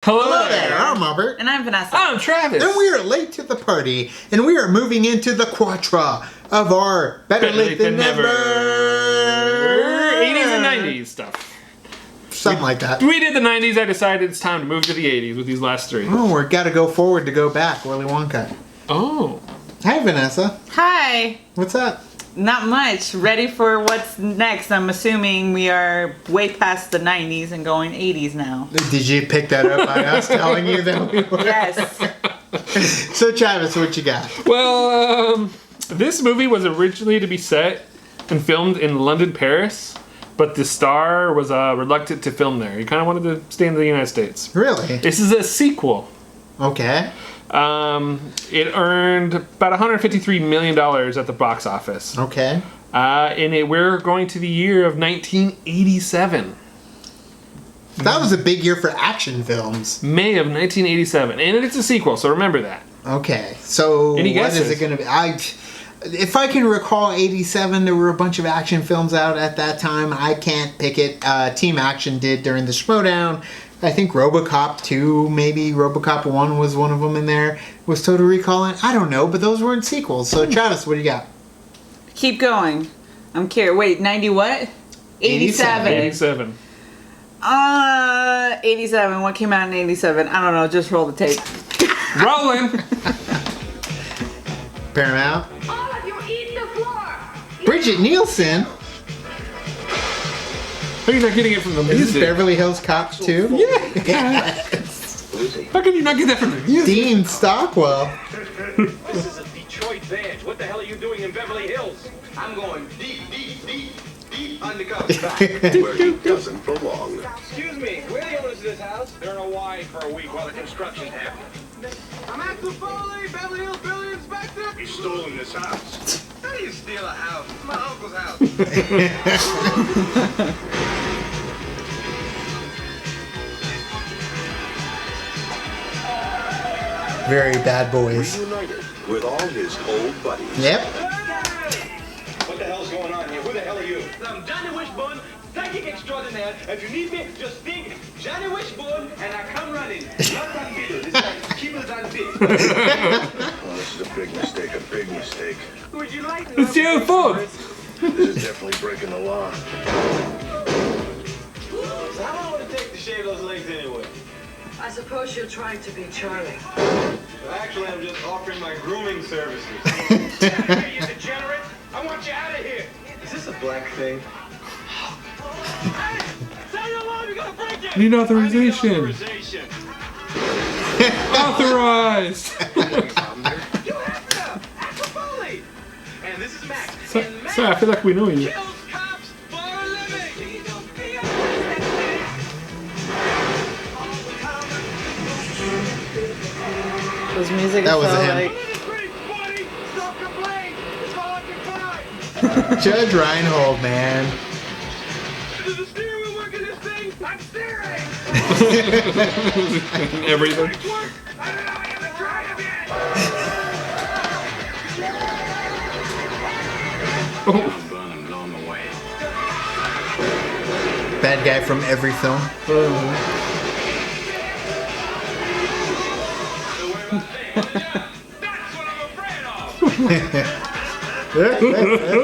Hello there. I'm Robert. And I'm Vanessa. I'm Travis. And we are late to the party, and we are moving into the quattro of our Better Late Than Never 80s and 90s stuff. Something like that. We did the 90s. I decided it's time to move to the 80s with these last three. Oh, we've got to go forward to go back. Willy Wonka. Oh. Hi, Vanessa. Hi. What's up? Not much. Ready for what's next? I'm assuming we are way past the 90s and going 80s now. Did you pick that up by us telling you that we were? Yes. So, Travis, what you got? Well, this movie was originally to be set and filmed in London, Paris, but the star was reluctant to film there. He kind of wanted to stay in the United States. Really? This is a sequel. Okay. It earned about $153 million at the box office. Okay. We're going to the year of 1987. That was a big year for action films. May of 1987. And it's a sequel, so remember that. Okay. So, Any what is guesses? it going to be? If I can recall, 87, there were a bunch of action films out at that time. I can't pick it. Team Action did during the Schmodown. I think RoboCop 2, maybe RoboCop 1 was one of them in there. Was Total Recall in? I don't know, but those weren't sequels. So, Travis, what do you got? Keep going. I'm curious. Wait, 90 what? 87. 87. 87. What came out in 87? I don't know. Just roll the tape. Rolling! Paramount. All of you eat the floor! Bridget Nielsen. How are you not getting it from the Is this music? Beverly Hills Cop 2? Yeah! How can you not get that from the music? Dean Stockwell. This is a Detroit band. What the hell are you doing in Beverly Hills? I'm going deep undercover. Where he doesn't belong. Excuse me, where are the owners of this house? They're in Hawaii for a week while the construction's happening. I'm Axel Foley, Beverly Hills Building Inspector. He's stolen this house. How do you steal a house? It's my uncle's house. Very Bad Boys. Reunited with all his old buddies. Yep. What the hell's going on here? Who the hell are you? I'm Johnny Wishbone, psychic extraordinaire. If you need me, just think Johnny Wishbone, and I come running. Not on video. This guy's keeping it on video. Oh, this is a big mistake, Would you like to? It's your fault! This is definitely breaking the law. So how long would it take to shave those legs anyway? I suppose you're trying to be charming. Actually, I'm just offering my grooming services. Hey, you degenerate! I want you out of here! Is this a black thing? Hey! Say your line, we gotta break it! Need authorization. Authorization. Authorized! You have to! Axel Foley! And this is Max. So, And Max I feel like we know you. kills cops for a living! Those music That is was so him. like. Great, buddy! Stop complaining! It's all I can find! Judge Reinhold, man. Does the steering wheel work in this thing? I'm steering! Everything. It works! I don't know, I haven't tried it yet! Burn and blow him away. Bad guy from every film. That's what I'm afraid of!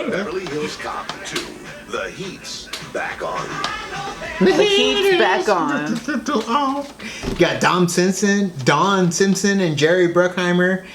Beverly Hills Cop 2. The heat's back on. The heat's back on. You got Don Simpson, and Jerry Bruckheimer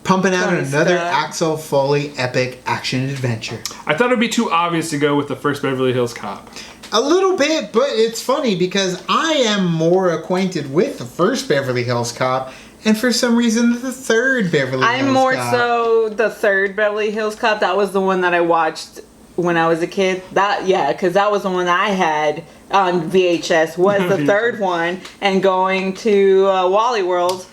pumping out Tony another Scott. Axel Foley epic action adventure. I thought it would be too obvious to go with the first Beverly Hills Cop. A little bit, but it's funny because I am more acquainted with the first Beverly Hills Cop, and for some reason the third Beverly Hills Cop. I'm more so the third Beverly Hills Cop. That was the one that I watched when I was a kid. Because that was the one I had on VHS. Was the third one, and going to Wally World.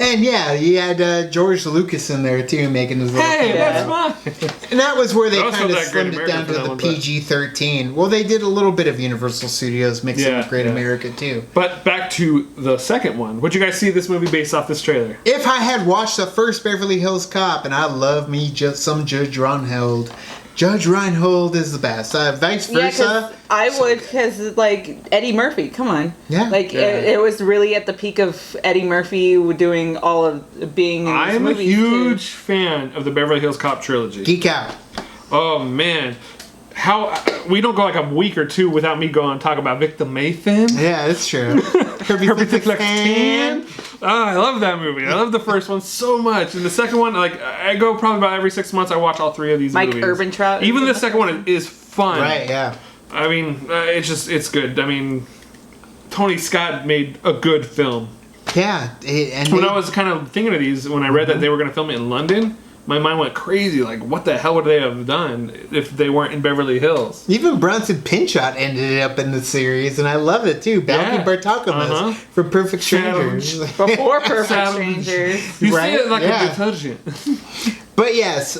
And yeah, you had George Lucas in there too, making his little. Hey, cameo. that's mine. And that was where they Also kind of that Great slimmed it America down for to that the one, but- PG-13. Well, they did a little bit of Universal Studios mixed in Yeah, with Great yeah. America too. But back to the second one. Would you guys see this movie based off this trailer? If I had watched the first Beverly Hills Cop, and I love me just some Judge Reinhold. Judge Reinhold is the best. Vice Yeah, versa. because I would, because like Eddie Murphy, come on, Yeah. like Yeah. It was really at the peak of Eddie Murphy doing all of being. In these I'm a movies, huge too. fan of the Beverly Hills Cop trilogy. Geek out. Oh man, how we don't go like a week or two without me going and talk about Victor Mathan. Yeah, that's true. Herbie Flick Tan. Oh, I love that movie. I love the first one so much, and the second one, like I go probably about every 6 months. I watch all three of these Mike movies. Ehrmantraut is Even in the the second one is fun. Right, yeah. I mean, it's good. I mean, Tony Scott made a good film. Yeah. And When they- I was kind of thinking of these, when I read that they were going to film it in London, my mind went crazy. Like, what the hell would they have done if they weren't in Beverly Hills? even Bronson Pinchot ended up in the series, and I love it too. Balky Yeah. Bartokomous Uh-huh. for Perfect Challenge. Strangers. Before Perfect Savage. Strangers. You Right? see it like Yeah. a detergent. But yes,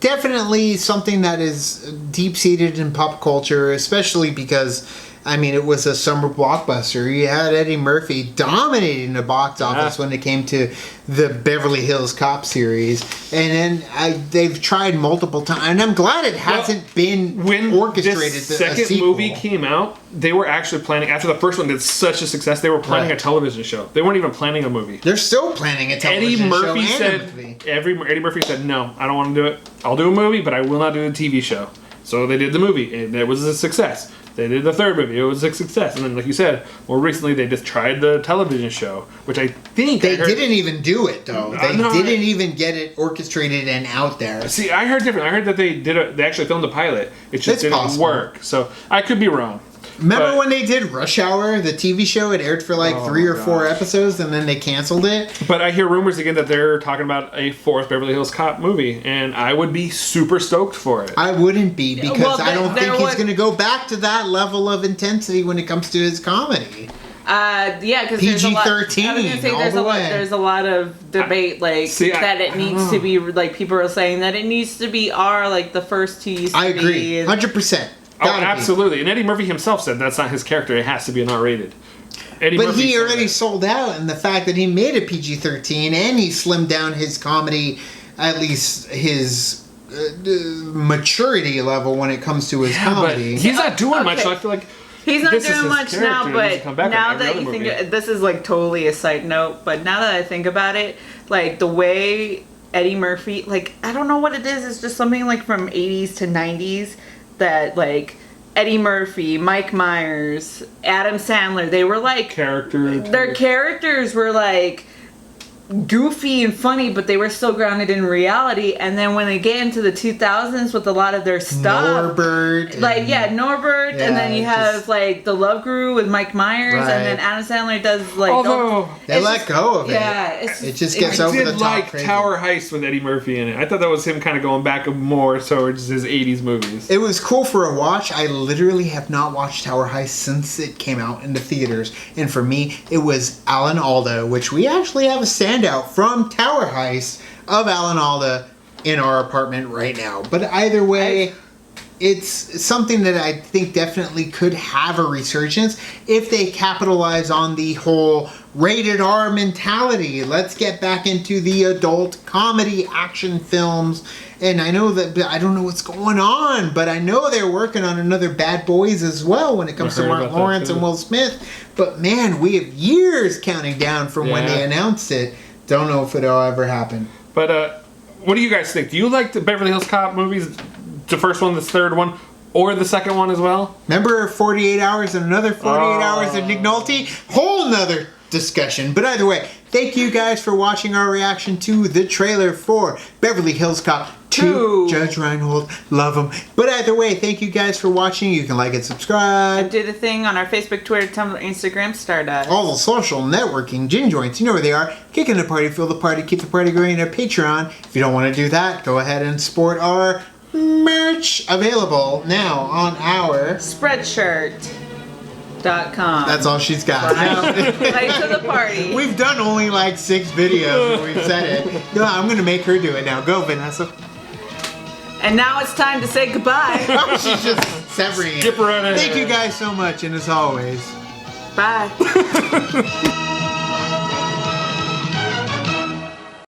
definitely something that is deep-seated in pop culture, especially because, I mean, it was a summer blockbuster. You had Eddie Murphy dominating the box office when it came to the Beverly Hills Cop series. And then they've tried multiple times, and I'm glad it hasn't been When orchestrated. this a second sequel. movie came out, they were actually planning, after the first one did such a success, they were planning Right. a television show. They weren't even planning a movie. They're still planning a television Eddie show Murphy and a said, movie. Eddie Murphy said, no, I don't want to do it. I'll do a movie, but I will not do the TV show. So they did the movie, and it was a success. They did the third movie, it was a success. And then, like you said, more recently they just tried the television show, which I think They I heard- didn't even do it though. They no, didn't even get it orchestrated and out there. See, I heard different. I heard that they actually filmed a pilot. It just It's didn't possible. work. So I could be wrong. Remember But- when they did Rush Hour, the TV show? It aired for like Oh 3 or my 4 gosh. episodes, and then they canceled it. But I hear rumors again that they're talking about a fourth Beverly Hills Cop movie, and I would be super stoked for it. I wouldn't be, because well, I don't there think he's was- going to go back to that level of intensity when it comes to his comedy. Yeah, because there's a lot. I was PG-13 gonna say all there's the a lot. way. There's a lot of debate, like See, that it needs to be like people are saying that it needs to be R, like the first two used to I agree, be. 100%. Oh, Gotta be. absolutely. And Eddie Murphy himself said that's not his character. It has to be an R-rated. Eddie But Murphy he said already that. sold out, and the fact that he made a PG-13 and he slimmed down his comedy, at least his maturity level when it comes to his But comedy. he's not doing much. Okay. So I feel like He's not this is doing his much now, character. He needs to come but back on now every that other you think movie. this is like totally a side note, but now that I think about it, like the way Eddie Murphy, like I don't know what it is, it's just something like from 80s to 90s that like Eddie Murphy, Mike Myers, Adam Sandler, they were like character. their characters were like goofy and funny, but they were still grounded in reality. And then when they get into the 2000s with a lot of their stuff, Norbert. like Norbert, Yeah, and then you it have just- like the Love Guru with Mike Myers, Right. and then Adam Sandler does like Although They it's let just- go of it. Yeah, It just gets I over did the top like crazy. Tower Heist with Eddie Murphy in it. I thought that was him kind of going back more towards his 80s movies. It was cool for a watch. I literally have not watched Tower Heist since it came out in the theaters. And for me, it was Alan Alda, which we actually have a standout from Tower Heist of Alan Alda in our apartment right now. But either way, it's something that I think definitely could have a resurgence if they capitalize on the whole rated R mentality. Let's get back into the adult comedy action films. And I know that I don't know what's going on, but I know they're working on another Bad Boys as well when it comes I to heard Mark about that Lawrence too. and Will Smith. But man, we have years counting down from when Yeah. they announced it. Don't know if it'll ever happen. But what do you guys think? Do you like the Beverly Hills Cop movies? The first one, the third one, or the second one as well? Remember 48 Hours and another 48 Hours of Nick Nolte? Whole nother discussion. But either way, thank you guys for watching our reaction to the trailer for Beverly Hills Cop 2. Judge Reinhold, love him. But either way, thank you guys for watching. You can like and subscribe. do the thing on our Facebook, Twitter, Tumblr, Instagram, Stardust. All the social networking gin joints, you know where they are. Kicking the party, feel the party, keep the party going at Patreon. If you don't want to do that, go ahead and sport our merch available now on our Spreadshirt. That's all she's got. Late to the party. We've done only like 6 videos where we've said it. No, I'm gonna make her do it now. Go, Vanessa. And now it's time to say goodbye. She's just severing it. Skip right ahead. Thank you guys so much, and as always, Bye.